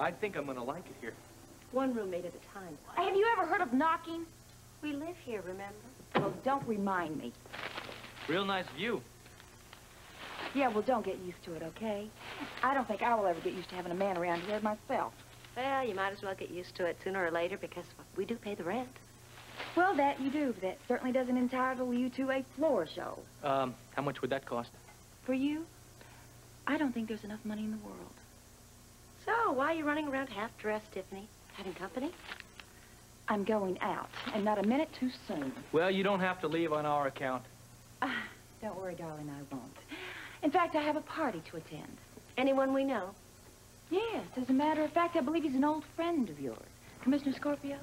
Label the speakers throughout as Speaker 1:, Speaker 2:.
Speaker 1: I think I'm gonna like it here.
Speaker 2: One roommate at a time.
Speaker 3: Have you ever heard of knocking?
Speaker 2: We live here, remember?
Speaker 3: Well, don't remind me.
Speaker 1: Real nice view.
Speaker 3: Yeah, well, don't get used to it, okay? I don't think I will ever get used to having a man around here myself.
Speaker 2: Well, you might as well get used to it sooner or later because we do pay the rent.
Speaker 3: Well, that you do, but that certainly doesn't entitle you to a floor show.
Speaker 1: How much would that cost?
Speaker 3: For you? I don't think there's enough money in the world.
Speaker 2: So, why are you running around half-dressed, Tiffany? Having company?
Speaker 3: I'm going out, and not a minute too soon.
Speaker 1: Well, you don't have to leave on our account.
Speaker 3: Don't worry, darling, I won't. In fact, I have a party to attend.
Speaker 2: Anyone we know?
Speaker 3: Yes, as a matter of fact, I believe he's an old friend of yours. Commissioner Scorpio?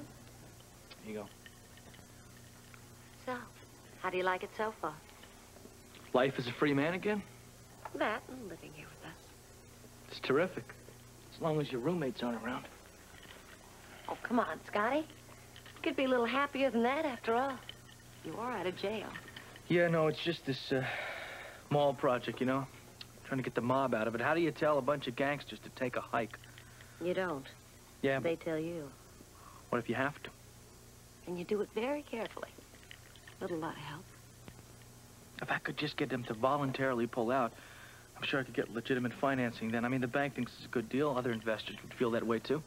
Speaker 1: Here you go.
Speaker 2: So, how do you like it so far?
Speaker 1: Life as a free man again?
Speaker 2: That and living here with us.
Speaker 1: It's terrific. As long as your roommates aren't around.
Speaker 2: Oh, come on, Scotty. You could be a little happier than that after all. You are out of jail.
Speaker 1: Yeah, no, it's just this, mall project, you know? Trying to get the mob out of it. How do you tell a bunch of gangsters to take a hike?
Speaker 2: You don't.
Speaker 1: Yeah,
Speaker 2: They tell you.
Speaker 1: what if you have to?
Speaker 2: And you do it very carefully. With a lot of help.
Speaker 1: If I could just get them to voluntarily pull out, I'm sure I could get legitimate financing then. I mean, the bank thinks it's a good deal. Other investors would feel that way, too.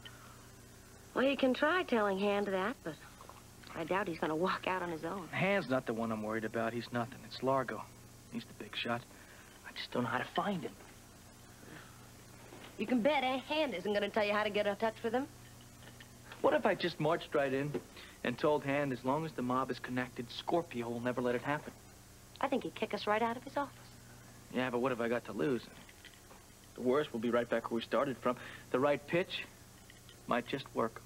Speaker 2: Well, you can try telling Hand that, but I doubt he's going to walk out on his own.
Speaker 1: Hand's not the one I'm worried about. He's nothing. It's Largo. He's the big shot. I just don't know how to find him.
Speaker 2: You can bet Hand isn't going to tell you how to get in touch with him.
Speaker 1: What if I just marched right in and told Hand as long as the mob is connected, Scorpio will never let it happen?
Speaker 2: I think he'd kick us right out of his office.
Speaker 1: Yeah, but what have I got to lose? The worst, we'll be right back where we started from. The right pitch might just work.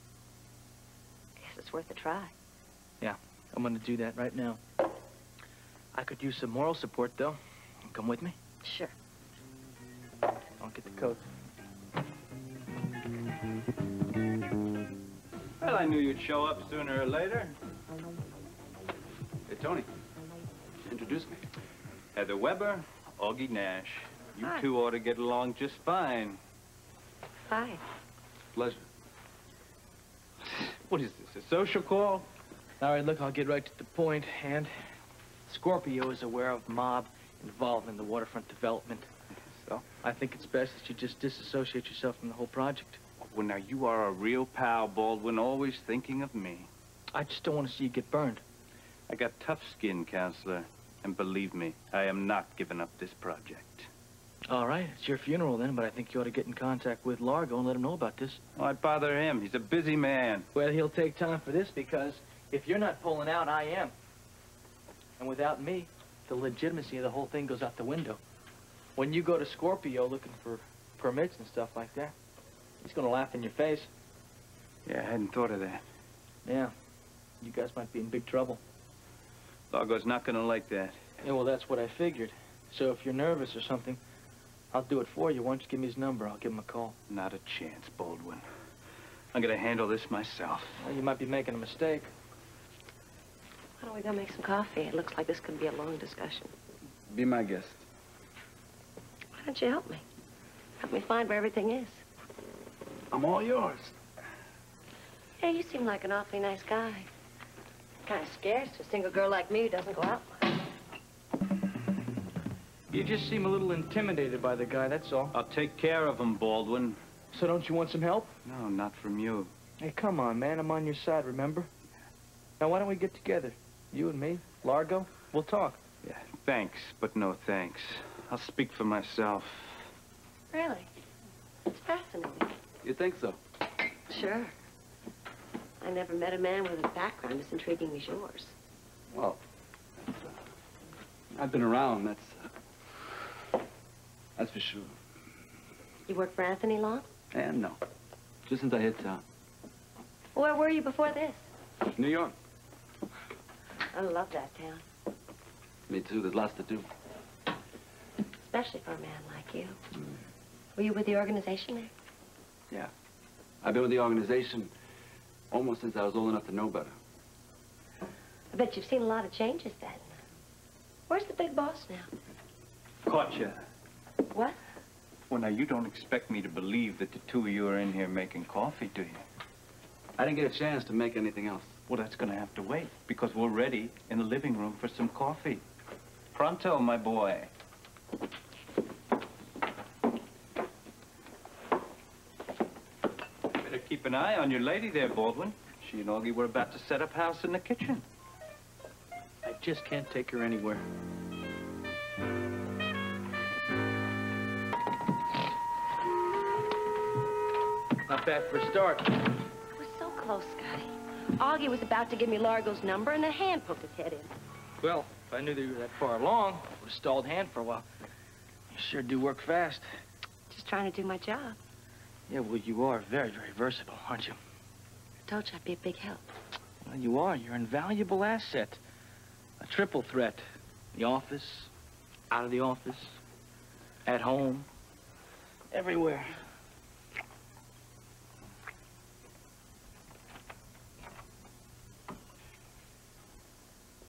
Speaker 2: Guess it's worth a try.
Speaker 1: Yeah, I'm gonna do that right now. I could use some moral support, though. Come with me?
Speaker 2: Sure.
Speaker 1: I'll get the coat.
Speaker 4: Well, I knew you'd show up sooner or later. Hey, Tony, introduce me. Heather Weber, Augie Nash. You
Speaker 2: Hi.
Speaker 4: two ought to get along just fine.
Speaker 2: Hi.
Speaker 4: Pleasure. What is this, a social call?
Speaker 1: All right, look, I'll get right to the point. And Scorpio is aware of mob involvement in the waterfront development.
Speaker 4: So?
Speaker 1: I think it's best that you just disassociate yourself from the whole project.
Speaker 4: Well, now, you are a real pal, Baldwin, always thinking of me.
Speaker 1: I just don't want to see you get burned.
Speaker 4: I got tough skin, counselor. And believe me, I am not giving up this project.
Speaker 1: All right, it's your funeral then, but I think you ought to get in contact with Largo and let him know about this.
Speaker 4: Why'd bother him? He's a busy man.
Speaker 1: Well, he'll take time for this because if you're not pulling out, I am. And without me, the legitimacy of the whole thing goes out the window. When you go to Scorpio looking for permits and stuff like that, he's gonna laugh in your face.
Speaker 4: Yeah, I hadn't thought of that.
Speaker 1: Yeah, you guys might be in big trouble.
Speaker 4: Largo's not gonna like that.
Speaker 1: Yeah, well, that's what I figured. So if you're nervous or something, I'll do it for you. Why don't you give me his number? I'll give him a call.
Speaker 4: Not a chance, Baldwin. I'm gonna handle this myself.
Speaker 1: Well, you might be making a mistake.
Speaker 2: Why don't we go make some coffee? It looks like this could be a long discussion.
Speaker 5: Be my guest.
Speaker 2: Why don't you help me? Help me find where everything is.
Speaker 5: I'm all yours.
Speaker 2: Yeah, you seem like an awfully nice guy. Kind of scarce to a single girl like me who doesn't go out much.
Speaker 1: You just seem a little intimidated by the guy, that's all.
Speaker 4: I'll take care of him, Baldwin.
Speaker 1: So don't you want some help?
Speaker 4: No, not from you.
Speaker 1: Hey, come on, man. I'm on your side, remember? Now, why don't we get together? You and me, Largo, we'll talk.
Speaker 4: Yeah, thanks, but no thanks. I'll speak for myself.
Speaker 2: Really? It's fascinating.
Speaker 5: You think so?
Speaker 2: Sure. I never met a man with a background as intriguing as yours.
Speaker 5: Well, I've been around, that's for sure.
Speaker 2: You worked for Anthony long?
Speaker 5: And no. Just since I hit town.
Speaker 2: Where were you before this?
Speaker 5: New York.
Speaker 2: I love that town.
Speaker 5: Me too. There's lots to do.
Speaker 2: Especially for a man like you. Were you with the organization there?
Speaker 5: Yeah. I've been with the organization almost since I was old enough to know better.
Speaker 2: I bet you've seen a lot of changes then. Where's the big boss now?
Speaker 4: Caught you.
Speaker 2: What?
Speaker 4: Well, now, you don't expect me to believe that the two of you are in here making coffee, do you?
Speaker 5: I didn't get a chance to make anything else.
Speaker 4: Well, that's going to have to wait, because we're ready in the living room for some coffee. Pronto, my boy. Better keep an eye on your lady there, Baldwin. She and Augie were about to set up house in the kitchen.
Speaker 1: I just can't take her anywhere. Not bad for a start.
Speaker 2: We're so close, Scotty. Augie was about to give me Largo's number, and a hand poked his head in.
Speaker 1: Well, if I knew that you were that far along, I would have stalled hand for a while. You sure do work fast.
Speaker 2: Just trying to do my job.
Speaker 1: Yeah, well, you are very, very versatile, aren't you?
Speaker 2: I told you I'd be a big help.
Speaker 1: Well, you are. You're an invaluable asset. A triple threat. The office, out of the office, at home, everywhere.